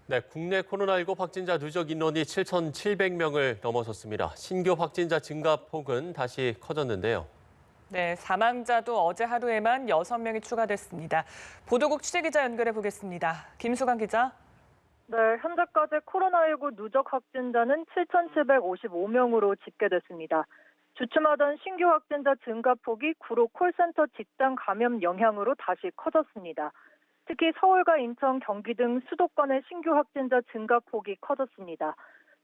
네, 국내 코로나19 확진자 누적 인원이 7,700명을 넘어섰습니다. 신규 확진자 증가폭은 다시 커졌는데요. 네, 사망자도 어제 하루에만 6명이 추가됐습니다. 보도국 취재기자 연결해 보겠습니다. 김수강 기자. 네, 현재까지 코로나19 누적 확진자는 7,755명으로 집계됐습니다. 주춤하던 신규 확진자 증가폭이 구로 콜센터 집단 감염 영향으로 다시 커졌습니다. 특히 서울과 인천, 경기 등 수도권의 신규 확진자 증가폭이 커졌습니다.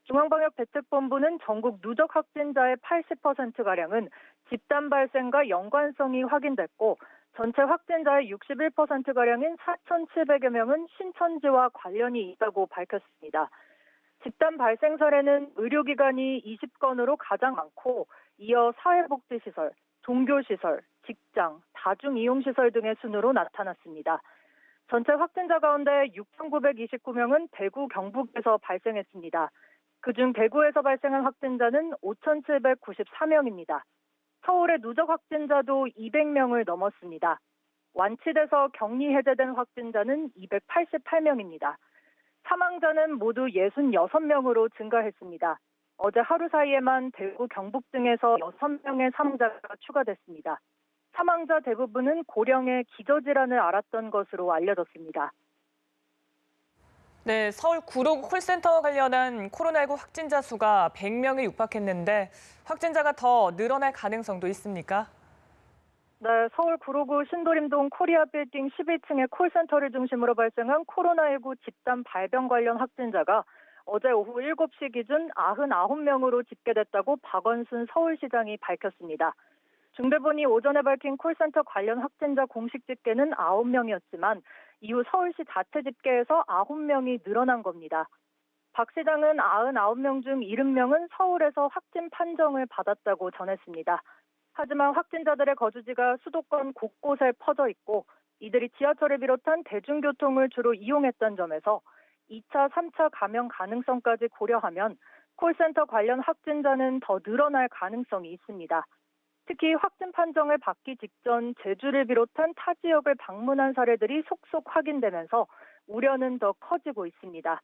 중앙방역대책본부는 전국 누적 확진자의 80%가량은 집단 발생과 연관성이 확인됐고 전체 확진자의 61%가량인 4,700여 명은 신천지와 관련이 있다고 밝혔습니다. 집단 발생 사례는 의료기관이 20건으로 가장 많고 이어 사회복지시설, 종교시설, 직장, 다중이용시설 등의 순으로 나타났습니다. 전체 확진자 가운데 6,929명은 대구, 경북에서 발생했습니다. 그중 대구에서 발생한 확진자는 5,794명입니다. 서울의 누적 확진자도 200명을 넘었습니다. 완치돼서 격리 해제된 확진자는 288명입니다. 사망자는 모두 66명으로 증가했습니다. 어제 하루 사이에만 대구, 경북 등에서 6명의 사망자가 추가됐습니다. 사망자 대부분은 고령의 기저질환을 앓았던 것으로 알려졌습니다. 네, 서울 구로 콜센터와 관련한 코로나19 확진자 수가 100명에 육박했는데 확진자가 더 늘어날 가능성도 있습니까? 네, 서울 구로구 신도림동 코리아 빌딩 12층의 콜센터를 중심으로 발생한 코로나19 집단 발병 관련 확진자가 어제 오후 7시 기준 99명으로 집계됐다고 박원순 서울시장이 밝혔습니다. 중대본이 오전에 밝힌 콜센터 관련 확진자 공식 집계는 9명이었지만 이후 서울시 자체 집계에서 9명이 늘어난 겁니다. 박 시장은 99명 중 70명은 서울에서 확진 판정을 받았다고 전했습니다. 하지만 확진자들의 거주지가 수도권 곳곳에 퍼져 있고 이들이 지하철을 비롯한 대중교통을 주로 이용했던 점에서 2차, 3차 감염 가능성까지 고려하면 콜센터 관련 확진자는 더 늘어날 가능성이 있습니다. 특히 확진 판정을 받기 직전 제주를 비롯한 타 지역을 방문한 사례들이 속속 확인되면서 우려는 더 커지고 있습니다.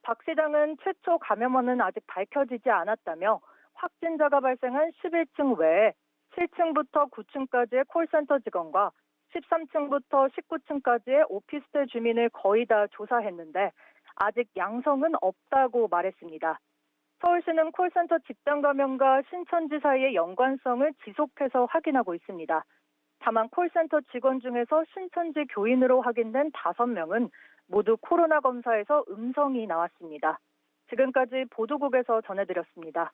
박 시장은 최초 감염원은 아직 밝혀지지 않았다며 확진자가 발생한 11층 외에 7층부터 9층까지의 콜센터 직원과 13층부터 19층까지의 오피스텔 주민을 거의 다 조사했는데 아직 양성은 없다고 말했습니다. 서울시는 콜센터 집단 감염과 신천지 사이의 연관성을 지속해서 확인하고 있습니다. 다만 콜센터 직원 중에서 신천지 교인으로 확인된 5명은 모두 코로나 검사에서 음성이 나왔습니다. 지금까지 보도국에서 전해드렸습니다.